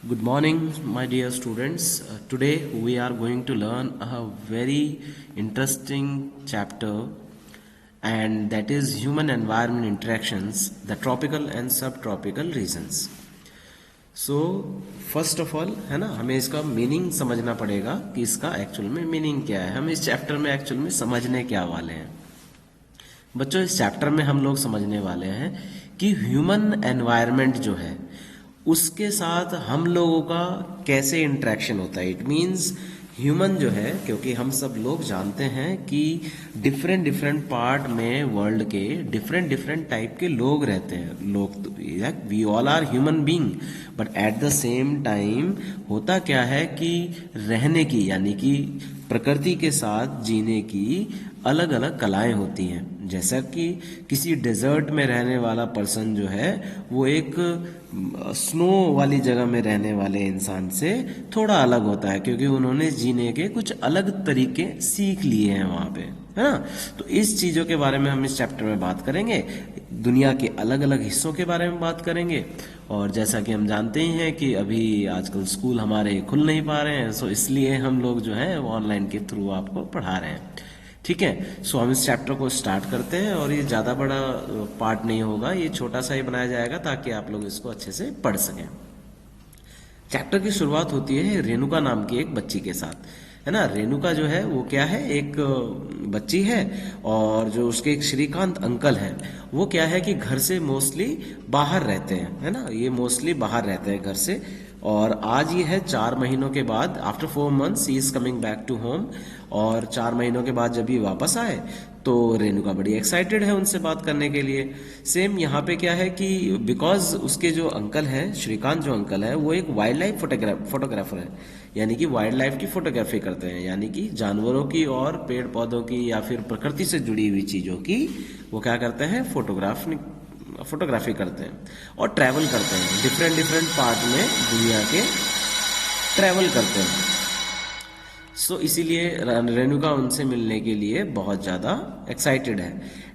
Good morning, my dear students. Today we are going to learn a very interesting chapter, and that is human environment interactions, the tropical and subtropical regions. So first of all है ना, हमें इसका meaning समझना पड़ेगा कि इसका actual में meaning क्या है। हम इस चैप्टर में एक्चुअल में समझने क्या वाले हैं बच्चों। इस चैप्टर में हम लोग समझने वाले हैं कि ह्यूमन एनवायरनमेंट जो है उसके साथ हम लोगों का कैसे इंटरेक्शन होता है। इट मीन्स ह्यूमन जो है, क्योंकि हम सब लोग जानते हैं कि डिफरेंट डिफरेंट पार्ट में वर्ल्ड के डिफरेंट डिफरेंट टाइप के लोग रहते हैं। लोग we all are human being, but at the same time होता क्या है कि रहने की यानी कि प्रकृति के साथ जीने की अलग अलग कलाएं होती हैं। जैसा कि किसी डेजर्ट में रहने वाला पर्सन जो है वो एक स्नो वाली जगह में रहने वाले इंसान से थोड़ा अलग होता है, क्योंकि उन्होंने जीने के कुछ अलग तरीके सीख लिए हैं वहाँ पे, है ना। तो इस चीज़ों के बारे में हम इस चैप्टर में बात करेंगे। दुनिया के अलग अलग हिस्सों के बारे में बात करेंगे। और जैसा कि हम जानते ही हैं कि अभी आजकल स्कूल हमारे खुल नहीं पा रहे हैं, सो इसलिए हम लोग जो है ऑनलाइन के थ्रू आपको पढ़ा रहे हैं। ठीक है, सो हम इस चैप्टर को स्टार्ट करते हैं। और ये ज़्यादा बड़ा पार्ट नहीं होगा, ये छोटा सा ही बनाया जाएगा ताकि आप लोग इसको अच्छे से पढ़ सकें। चैप्टर की शुरुआत होती है रेणुका नाम की एक बच्ची के साथ, है ना। रेणुका जो है वो क्या है, एक बच्ची है, और जो उसके एक श्रीकांत अंकल हैं वो क्या है कि घर से मोस्टली बाहर रहते हैं, है ना। ये मोस्टली बाहर रहते हैं घर से। और आज ये है 4 महीनों के बाद, after 4 months he is coming back to home. और 4 महीनों के बाद जब ये वापस आए तो रेणुका बड़ी एक्साइटेड है उनसे बात करने के लिए। सेम यहाँ पे क्या है कि बिकॉज उसके जो अंकल हैं, श्रीकांत जो अंकल है, वो एक वाइल्ड लाइफ फोटोग्राफर है, यानी कि वाइल्ड लाइफ की फोटोग्राफी करते हैं, यानी कि जानवरों की और पेड़ पौधों की या फिर प्रकृति से जुड़ी हुई चीज़ों की वो क्या करते हैं, फोटोग्राफी करते हैं और ट्रैवल करते हैं। डिफरेंट डिफरेंट पार्ट में दुनिया के ट्रैवल करते हैं। सो इसीलिए रेणुका उनसे मिलने के लिए बहुत ज़्यादा एक्साइटेड है।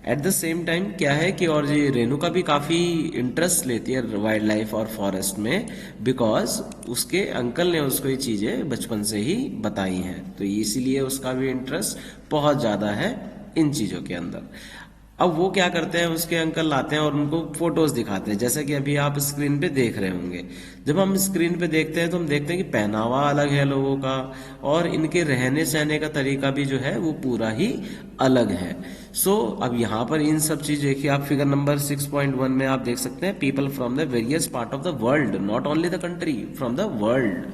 एट द सेम टाइम क्या है कि और ये रेणुका भी काफ़ी इंटरेस्ट लेती है वाइल्ड लाइफ और फॉरेस्ट में, बिकॉज उसके अंकल ने उसको ये चीज़ें बचपन से ही बताई हैं, तो इसीलिए उसका भी इंटरेस्ट बहुत ज़्यादा है इन चीज़ों के अंदर। अब वो क्या करते हैं, उसके अंकल लाते हैं और उनको फोटोज दिखाते हैं, जैसा कि अभी आप स्क्रीन पे देख रहे होंगे। जब हम स्क्रीन पे देखते हैं तो हम देखते हैं कि पहनावा अलग है लोगों का, और इनके रहने सहने का तरीका भी जो है वो पूरा ही अलग है। सो अब यहाँ पर इन सब चीज देखिए, आप फिगर नंबर 6.1 में आप देख सकते हैं, people from the various part of the world, not only the country, from the world.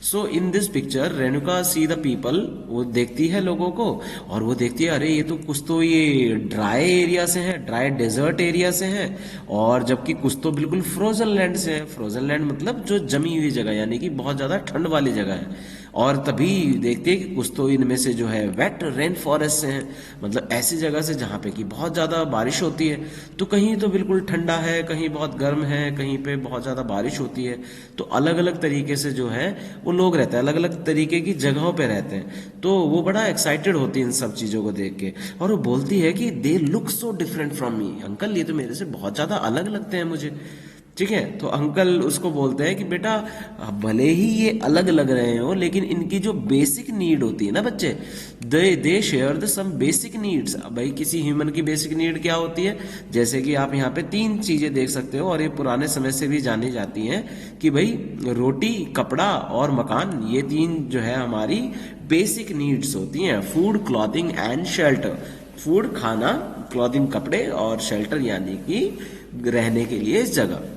So in this picture Renuka see the people, वो देखती है लोगों को, और वो देखती है अरे ये तो कुछ तो ये ड्राई एरिया से है, ड्राई डेजर्ट एरिया से है, और जबकि कुछ तो बिल्कुल फ्रोजन लैंड से है। फ्रोजन लैंड मतलब जो जमी हुई जगह, यानी कि बहुत ज़्यादा ठंड वाली जगह है। और तभी देखते हैं कि कुछ तो इनमें से जो है वेट रेन फॉरेस्ट से है, मतलब ऐसी जगह से जहाँ पे कि बहुत ज़्यादा बारिश होती है। तो कहीं तो बिल्कुल ठंडा है, कहीं बहुत गर्म है, कहीं पे बहुत ज़्यादा बारिश होती है। तो अलग अलग तरीके से जो है वो लोग रहते हैं, अलग अलग तरीके की जगहों पे रहते हैं। तो वो बड़ा एक्साइटेड होती है इन सब चीज़ों को देख के, और वो बोलती है कि they look so different from me, uncle ये तो मेरे से बहुत ज़्यादा अलग लगते हैं मुझे। ठीक है, तो अंकल उसको बोलते हैं कि बेटा भले ही ये अलग लग रहे हो, लेकिन इनकी जो बेसिक नीड होती है ना बच्चे, they share the some basic needs. भाई किसी ह्यूमन की बेसिक नीड क्या होती है, जैसे कि आप यहाँ पे 3 चीजें देख सकते हो, और ये पुराने समय से भी जानी जाती हैं कि भाई रोटी, कपड़ा और मकान, ये 3 जो है हमारी बेसिक नीड्स होती हैं। Food, clothing and shelter. Food खाना, क्लॉथिंग कपड़े, और शेल्टर यानी कि रहने के लिए इस जगह।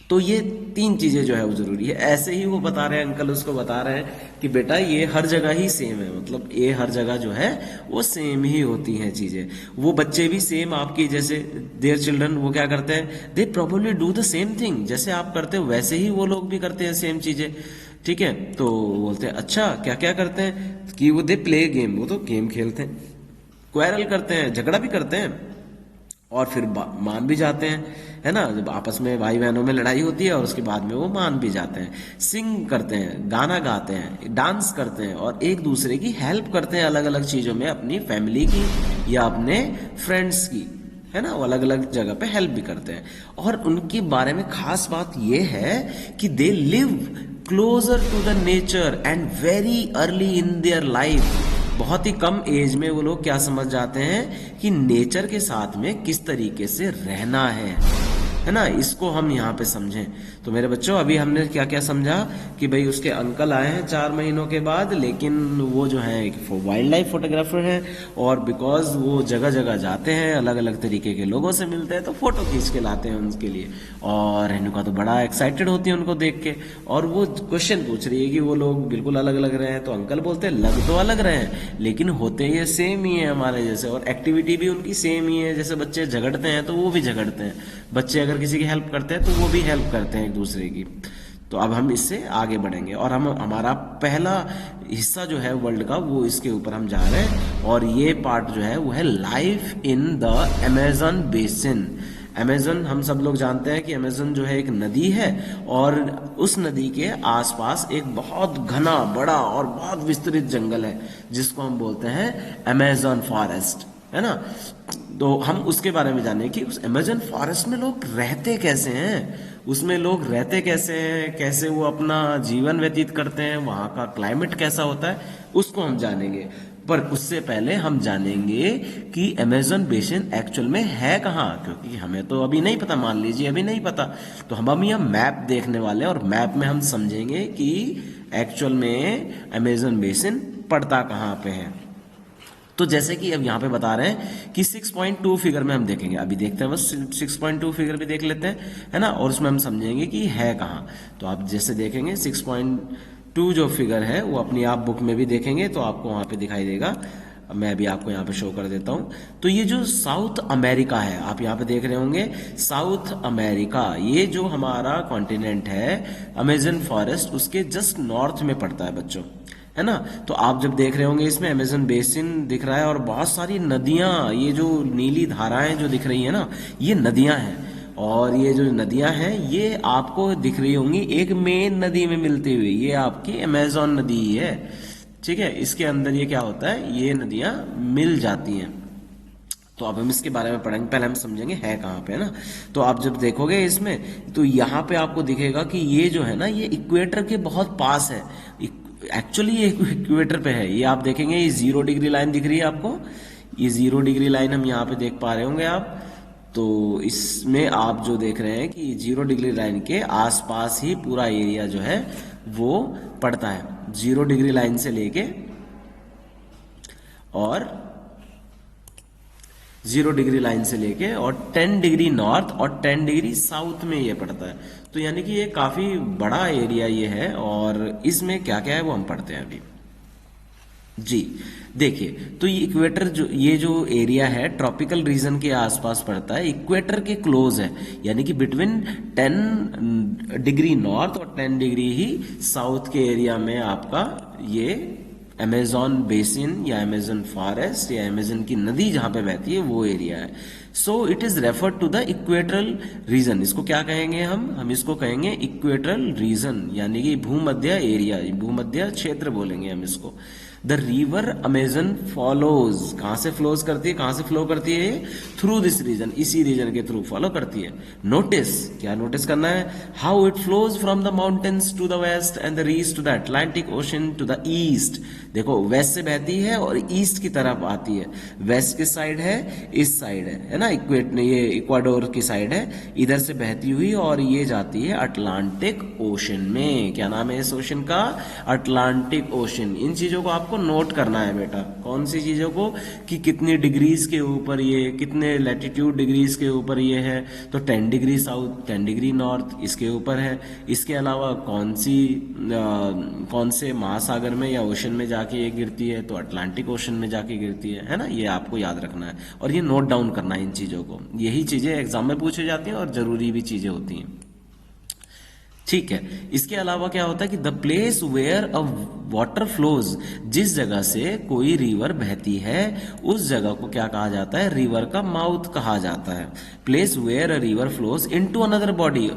तो ये 3 चीजें जो है वो जरूरी है। ऐसे ही वो बता रहे हैं, अंकल उसको बता रहे हैं कि बेटा ये हर जगह ही सेम है, मतलब ये हर जगह जो है वो सेम ही होती हैं चीजें। वो बच्चे भी सेम आपकी जैसे, देयर चिल्ड्रन, वो क्या करते हैं, they probably do the same thing, जैसे आप करते हो वैसे ही वो लोग भी करते हैं सेम चीजें। ठीक है, तो बोलते हैं अच्छा क्या क्या करते हैं, कि वो दे प्ले गेम, वो तो गेम खेलते हैं, क्वेरल करते हैं, झगड़ा भी करते हैं, और फिर मान भी जाते हैं, है ना। जब आपस में भाई बहनों में लड़ाई होती है और उसके बाद में वो मान भी जाते हैं। सिंग करते हैं, गाना गाते हैं, डांस करते हैं, और एक दूसरे की हेल्प करते हैं अलग अलग चीज़ों में, अपनी फैमिली की या अपने फ्रेंड्स की, है ना, वो अलग अलग जगह पे हेल्प भी करते हैं। और उनके बारे में खास बात ये है कि they live closer to the nature and very early in their life. बहुत ही कम एज में वो लोग क्या समझ जाते हैं कि नेचर के साथ में किस तरीके से रहना है ना, इसको हम यहाँ पे समझें। तो मेरे बच्चों, अभी हमने क्या क्या समझा कि भाई उसके अंकल आए हैं 4 महीनों के बाद, लेकिन वो जो है एक वाइल्ड लाइफ फोटोग्राफर हैं, और बिकॉज वो जगह जगह जाते हैं, अलग अलग तरीके के लोगों से मिलते हैं, तो फोटो खींच के लाते हैं उनके लिए। और रेणुका तो बड़ा एक्साइटेड होती है उनको देख के, और वो क्वेश्चन पूछ रही है कि वो लोग बिल्कुल अलग लग रहे हैं। तो अंकल बोलते हैं लग तो अलग रहे हैं, लेकिन होते ये सेम ही है हमारे जैसे, और एक्टिविटी भी उनकी सेम ही है। जैसे बच्चे झगड़ते हैं तो वो भी झगड़ते हैं, बच्चे अगर किसी की हेल्प करते हैं तो वो भी हेल्प करते हैं एक दूसरे की। तो अब हम इससे आगे बढ़ेंगे, और हम हमारा पहला हिस्सा जो है वर्ल्ड का, वो इसके ऊपर हम जा रहे हैं। और ये पार्ट जो है वो है life in the Amazon basin. Amazon हम सब लोग जानते हैं कि अमेज़न जो है एक नदी है, और उस नदी के आसपास एक बहुत घना बड़ा और बहुत विस्तृत जंगल है, जिसको हम बोलते हैं अमेज़न फॉरेस्ट, है ना। तो हम उसके बारे में जानें कि उस अमेज़न फॉरेस्ट में लोग रहते कैसे हैं, उसमें लोग रहते कैसे हैं, कैसे वो अपना जीवन व्यतीत करते हैं, वहाँ का क्लाइमेट कैसा होता है, उसको हम जानेंगे। पर उससे पहले हम जानेंगे कि अमेज़न बेसिन एक्चुअल में है कहाँ, क्योंकि हमें तो अभी नहीं पता, मान लीजिए अभी नहीं पता। तो हम यह मैप देखने वाले हैं, और मैप में हम समझेंगे कि एक्चुअल में अमेज़न बेसिन पड़ता कहाँ पे है। तो जैसे कि अब यहाँ पे बता रहे हैं कि 6.2 फिगर में हम देखेंगे, अभी देखते हैं बस 6.2 फिगर भी देख लेते हैं, है ना, और उसमें हम समझेंगे कि है कहाँ। तो आप जैसे देखेंगे 6.2 जो फिगर है वो अपनी आप बुक में भी देखेंगे तो आपको वहाँ पे दिखाई देगा। मैं भी आपको यहाँ पे शो कर देता हूँ। तो ये जो साउथ अमेरिका है, आप यहाँ पे देख रहे होंगे साउथ अमेरिका, ये जो हमारा कॉन्टिनेंट है अमेज़न फॉरेस्ट, उसके जस्ट नॉर्थ में पड़ता है बच्चों, है ना। तो आप जब देख रहे होंगे इसमें अमेज़न बेसिन दिख रहा है, और बहुत सारी नदियाँ, ये जो नीली धाराएं जो दिख रही है ना, ये नदियाँ हैं। और ये जो नदियाँ हैं ये आपको दिख रही होंगी एक मेन नदी में मिलती हुई, ये आपकी अमेज़न नदी ही है, ठीक है। इसके अंदर ये क्या होता है, ये नदियाँ मिल जाती हैं। तो अब हम इसके बारे में पढ़ेंगे, पहले हम समझेंगे है कहाँ पे, है ना। तो आप जब देखोगे इसमें तो यहाँ पे आपको दिखेगा कि ये जो है ना, ये इक्वेटर के बहुत पास है। एक्चुअली ये इक्वेटर पे है। ये आप देखेंगे, ये 0 डिग्री लाइन दिख रही है आपको, ये 0 डिग्री लाइन हम यहाँ पे देख पा रहे होंगे आप। तो इसमें आप जो देख रहे हैं कि 0 डिग्री लाइन के आसपास ही पूरा एरिया जो है वो पड़ता है, 0 डिग्री लाइन से लेके और 0 डिग्री लाइन से लेके और 10 डिग्री नॉर्थ और 10 डिग्री साउथ में ये पड़ता है। तो यानी कि ये काफी बड़ा एरिया ये है, और इसमें क्या क्या है वो हम पढ़ते हैं अभी। जी देखिए, तो ये इक्वेटर जो ये जो एरिया है ट्रॉपिकल रीजन के आसपास पड़ता है, इक्वेटर के क्लोज है, यानी कि बिटवीन 10 डिग्री नॉर्थ और 10 डिग्री ही साउथ के एरिया में आपका ये अमेज़न बेसिन या अमेज़न फॉरेस्ट या अमेज़न की नदी जहां पे बहती है वो एरिया है। So it is referred to the equatorial region. इसको क्या कहेंगे हम इसको कहेंगे इक्वेटरल रीजन, यानी कि भूमध्य एरिया, भूमध्य क्षेत्र बोलेंगे हम इसको। द रिवर अमेज़न फॉलोज, कहां से फ्लोज करती है, कहां से फ्लो करती है, थ्रू दिस रीजन, इसी रीजन के थ्रू फॉलो करती है। नोटिस, क्या नोटिस करना है, how it flows from the mountains to the west and the reach to the Atlantic Ocean to the east. देखो वेस्ट से बहती है और ईस्ट की तरफ आती है। वेस्ट किस साइड है, इस साइड है ना, ये इक्वाडोर की साइड है, इधर से बहती हुई और ये जाती है अटलांटिक ओशन में। क्या नाम है इस ओशन का, अटलांटिक ओशन। इन चीजों को आपको नोट करना है बेटा, कौन सी चीजों को, कि कितनी डिग्रीज के ऊपर ये, कितने लैटिट्यूड डिग्रीज के ऊपर ये है। तो 10 डिग्री साउथ, 10 डिग्री नॉर्थ इसके ऊपर है। इसके अलावा कौन से महासागर में या ओशन में जाके ये गिरती है, तो अटलांटिक ओशन में जाके गिरती है ना। ये आपको याद रखना है और ये नोट डाउन करना है इन चीजों को। यही चीजें एग्जाम में पूछी जाती हैं और जरूरी भी चीजें होती हैं, ठीक है। इसके अलावा क्या होता है कि the place where a water flows, जिस जगह से कोई रिवर बहती है उस जगह को क्या कहा जाता है, रिवर का माउथ कहा जाता है। Place where a river flows into another body,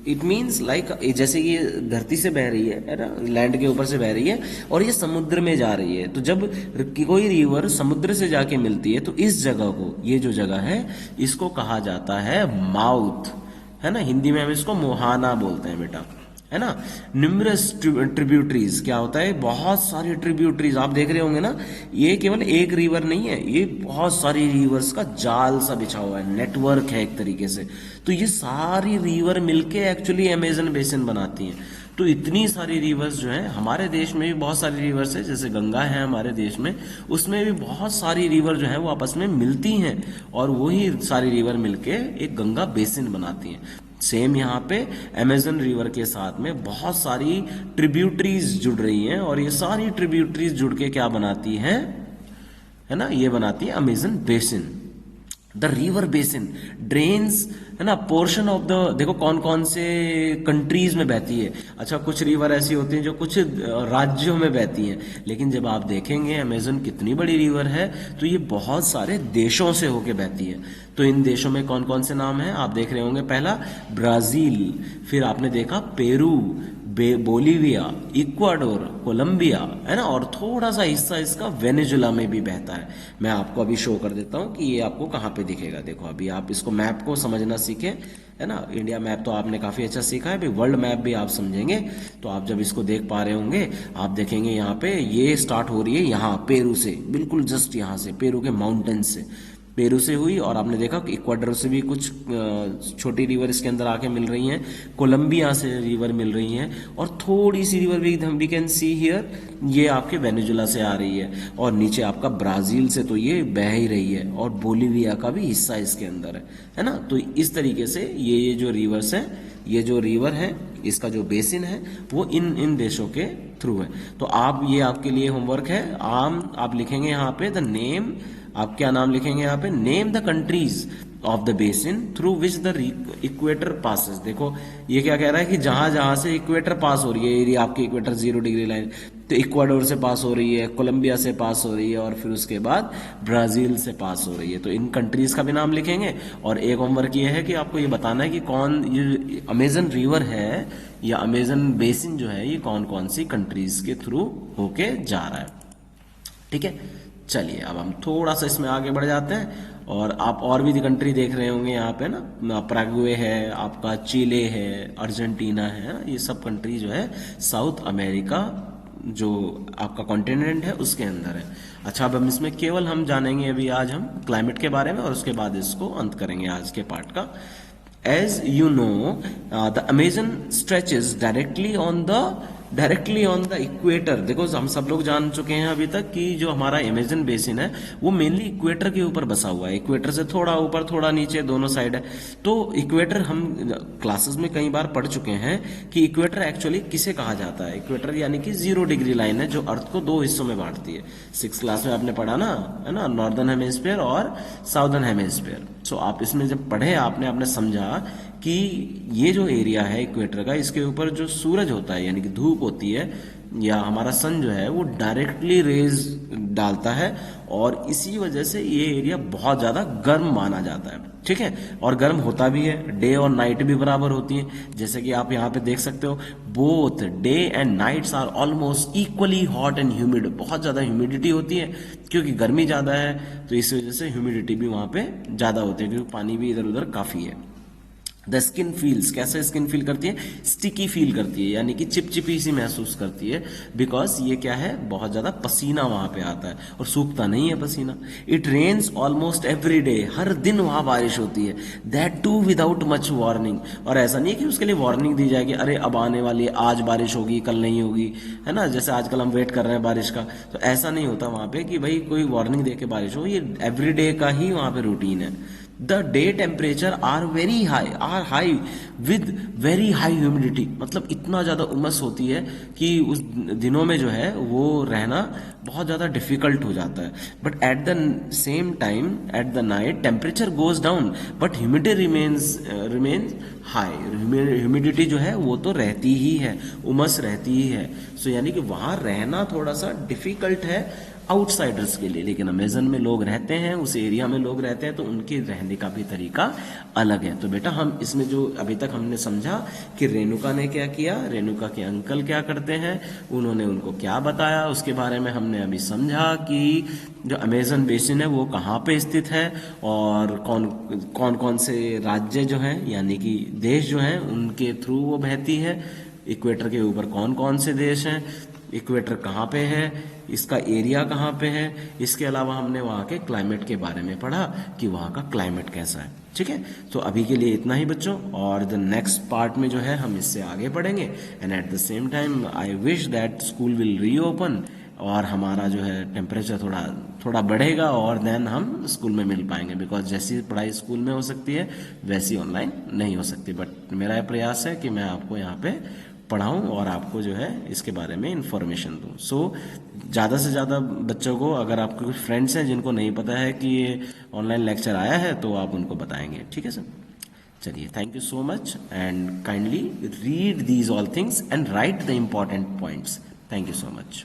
it means like जैसे ये धरती से बह रही है ना, लैंड के ऊपर से बह रही है और ये समुद्र में जा रही है। तो जब कोई रिवर समुद्र से जाके मिलती है तो इस जगह को, ये जो जगह है, इसको कहा जाता है माउथ, है ना। हिंदी में हम इसको मोहाना बोलते हैं बेटा, है ना। न्यूमरस ट्रिब्यूटरीज, क्या होता है, बहुत सारी ट्रिब्यूटरीज आप देख रहे होंगे ना। ये केवल एक रिवर नहीं है, ये बहुत सारी रिवर्स का जाल सा बिछा हुआ है, नेटवर्क है एक तरीके से। तो ये सारी रिवर मिलके एक्चुअली अमेजन बेसिन बनाती हैं। तो इतनी सारी रिवर्स जो है, हमारे देश में भी बहुत सारी रिवर्स है, जैसे गंगा है हमारे देश में, उसमें भी बहुत सारी रिवर जो है वो आपस में मिलती हैं और वही सारी रिवर मिलके एक गंगा बेसिन बनाती हैं। सेम यहाँ पे अमेजन रिवर के साथ में बहुत सारी ट्रिब्यूटरीज जुड़ रही हैं और ये सारी ट्रिब्यूटरीज जुड़ के क्या बनाती हैं, है ना, ये बनाती है Amazon basin. The river basin drains, है ना, पोर्शन ऑफ द, देखो कौन कौन से कंट्रीज में बहती है। अच्छा, कुछ रिवर ऐसी होती हैं जो कुछ राज्यों में बहती हैं, लेकिन जब आप देखेंगे अमेजन कितनी बड़ी रिवर है तो ये बहुत सारे देशों से होके बहती है। तो इन देशों में कौन कौन से नाम हैं आप देख रहे होंगे। पहला ब्राजील, फिर आपने देखा पेरू, बोलीविया, इक्वाडोर, कोलंबिया, है ना, और थोड़ा सा हिस्सा इसका वेनेजुला में भी बहता है। मैं आपको अभी शो कर देता हूँ कि ये आपको कहाँ पे दिखेगा। देखो अभी आप इसको मैप को समझना सीखें, है ना। इंडिया मैप तो आपने काफ़ी अच्छा सीखा है, अभी वर्ल्ड मैप भी आप समझेंगे। तो आप जब इसको देख पा रहे होंगे, आप देखेंगे यहाँ पे ये स्टार्ट हो रही है यहाँ पेरू से, बिल्कुल जस्ट यहाँ से, पेरू के माउंटेन से, पेरू से हुई, और आपने देखा कि इक्वाडोर से भी कुछ छोटी रिवर इसके अंदर आके मिल रही हैं, कोलंबिया से रिवर मिल रही हैं, और थोड़ी सी रिवर भी वी कैन सी हियर, ये आपके वेनेजुला से आ रही है, और नीचे आपका ब्राजील से तो ये बह ही रही है, और बोलीविया का भी हिस्सा इसके अंदर है ना। तो इस तरीके से ये जो रिवर्स हैं, ये जो रिवर है, इसका जो बेसिन है वो इन देशों के थ्रू है। तो आप, ये आपके लिए होमवर्क है, आप लिखेंगे यहाँ पे द नेम, आप क्या नाम लिखेंगे यहाँ पे, name the countries of the basin through which the equator passes. देखो ये क्या कह रहा है कि जहां जहां से इक्वेटर पास हो रही है, एरिया आपकी इक्वेटर 0 डिग्री लाइन, तो इक्वाडोर से पास हो रही है, कोलंबिया से पास हो रही है, और फिर उसके बाद ब्राजील से पास हो रही है। तो इन कंट्रीज का भी नाम लिखेंगे। और एक होमवर्क ये है कि आपको ये बताना है कि कौन ये अमेजन रिवर है या अमेजन बेसिन जो है ये कौन कौन सी कंट्रीज के थ्रू होके जा रहा है। ठीक है, चलिए अब हम थोड़ा सा इसमें आगे बढ़ जाते हैं, और आप और भी कंट्री देख रहे होंगे यहाँ पे ना, पैराग्वे है, आपका चिले है, अर्जेंटीना है, ये सब कंट्री जो है साउथ अमेरिका जो आपका कॉन्टिनेंट है उसके अंदर है। अच्छा, अब हम इसमें केवल हम जानेंगे अभी आज हम क्लाइमेट के बारे में, और उसके बाद इसको अंत करेंगे आज के पार्ट का। As you know, the Amazon stretches directly on the equator. देखो हम सब लोग जान चुके हैं अभी तक कि जो हमारा अमेजन बेसिन है वो मेनली इक्वेटर के ऊपर बसा हुआ है, इक्वेटर से थोड़ा ऊपर थोड़ा नीचे दोनों साइड है। तो इक्वेटर हम क्लासेस में कई बार पढ़ चुके हैं कि इक्वेटर एक्चुअली किसे कहा जाता है। इक्वेटर यानी कि 0 डिग्री लाइन है जो अर्थ को 2 हिस्सों में बांटती है। 6th क्लास में आपने पढ़ा ना, है ना, नॉर्दर्न हेमिस्फीयर और साउदर्न हेमिस्फीयर। सो आप इसमें जब पढ़े आपने समझा कि ये जो एरिया है इक्वेटर का, इसके ऊपर जो सूरज होता है यानी कि धूप होती है या हमारा सन जो है वो डायरेक्टली रेज डालता है, और इसी वजह से ये एरिया बहुत ज़्यादा गर्म माना जाता है। ठीक है, और गर्म होता भी है, डे और नाइट भी बराबर होती हैं। जैसे कि आप यहाँ पे देख सकते हो, both day and nights are almost equally hot and humid. बहुत ज़्यादा ह्यूमिडिटी होती है क्योंकि गर्मी ज़्यादा है, तो इस वजह से ह्यूमिडिटी भी वहाँ पे ज़्यादा होती है क्योंकि पानी भी इधर उधर काफ़ी है। द स्किन फील्स, कैसे स्किन फील करती है, स्टिकी फील करती है, यानी कि चिपचिपी सी महसूस करती है, बिकॉज ये क्या है, बहुत ज़्यादा पसीना वहाँ पे आता है और सूखता नहीं है पसीना। It rains almost every day, हर दिन वहाँ बारिश होती है, that too without much warning. और ऐसा नहीं है कि उसके लिए वार्निंग दी जाएगी, अरे अब आने वाली है, आज बारिश होगी कल नहीं होगी, है ना, जैसे आजकल हम वेट कर रहे हैं बारिश का। तो ऐसा नहीं होता वहाँ पे कि भाई कोई वार्निंग दे के बारिश हो, ये एवरी डे का ही वहाँ पे रूटीन है। The day temperature are high with very high humidity, मतलब इतना ज़्यादा उमस होती है कि उस दिनों में जो है वो रहना बहुत ज़्यादा डिफिकल्ट हो जाता है। But at the same time at the night temperature goes down but humidity remains high. Humidity जो है वो तो रहती ही है, उमस रहती ही है। सो यानी कि वहाँ रहना थोड़ा सा डिफिकल्ट है आउटसाइडर्स के लिए, लेकिन अमेजन में लोग रहते हैं, उस एरिया में लोग रहते हैं, तो उनके रहने का भी तरीका अलग है। तो बेटा हम इसमें जो अभी तक हमने समझा कि रेणुका ने क्या किया, रेणुका के अंकल क्या करते हैं, उन्होंने उनको क्या बताया, उसके बारे में हमने अभी समझा कि जो अमेजन बेसिन है वो कहाँ पे स्थित है और कौन कौन कौन से राज्य जो हैं यानी कि देश जो हैं उनके थ्रू वो बहती है, इक्वेटर के ऊपर कौन कौन से देश हैं, इक्वेटर कहाँ पे है, इसका एरिया कहाँ पे है। इसके अलावा हमने वहाँ के क्लाइमेट के बारे में पढ़ा कि वहाँ का क्लाइमेट कैसा है। ठीक है, तो अभी के लिए इतना ही बच्चों, और द नेक्स्ट पार्ट में जो है हम इससे आगे बढ़ेंगे। And eight the same time I wish that school will reopen और हमारा जो है टेम्परेचर थोड़ा थोड़ा बढ़ेगा और देन हम स्कूल में मिल पाएंगे, बिकॉज जैसी पढ़ाई स्कूल में हो सकती है वैसी ऑनलाइन नहीं हो सकती। बट मेरा ये प्रयास है कि मैं आपको यहाँ पे पढ़ाऊँ और आपको जो है इसके बारे में इंफॉर्मेशन दूँ। सो ज़्यादा से ज़्यादा बच्चों को, अगर आपके कुछ फ्रेंड्स हैं जिनको नहीं पता है कि ये ऑनलाइन लेक्चर आया है, तो आप उनको बताएंगे। ठीक है सर, चलिए, thank you so much and kindly read these all things and right the important points. Thank you so much.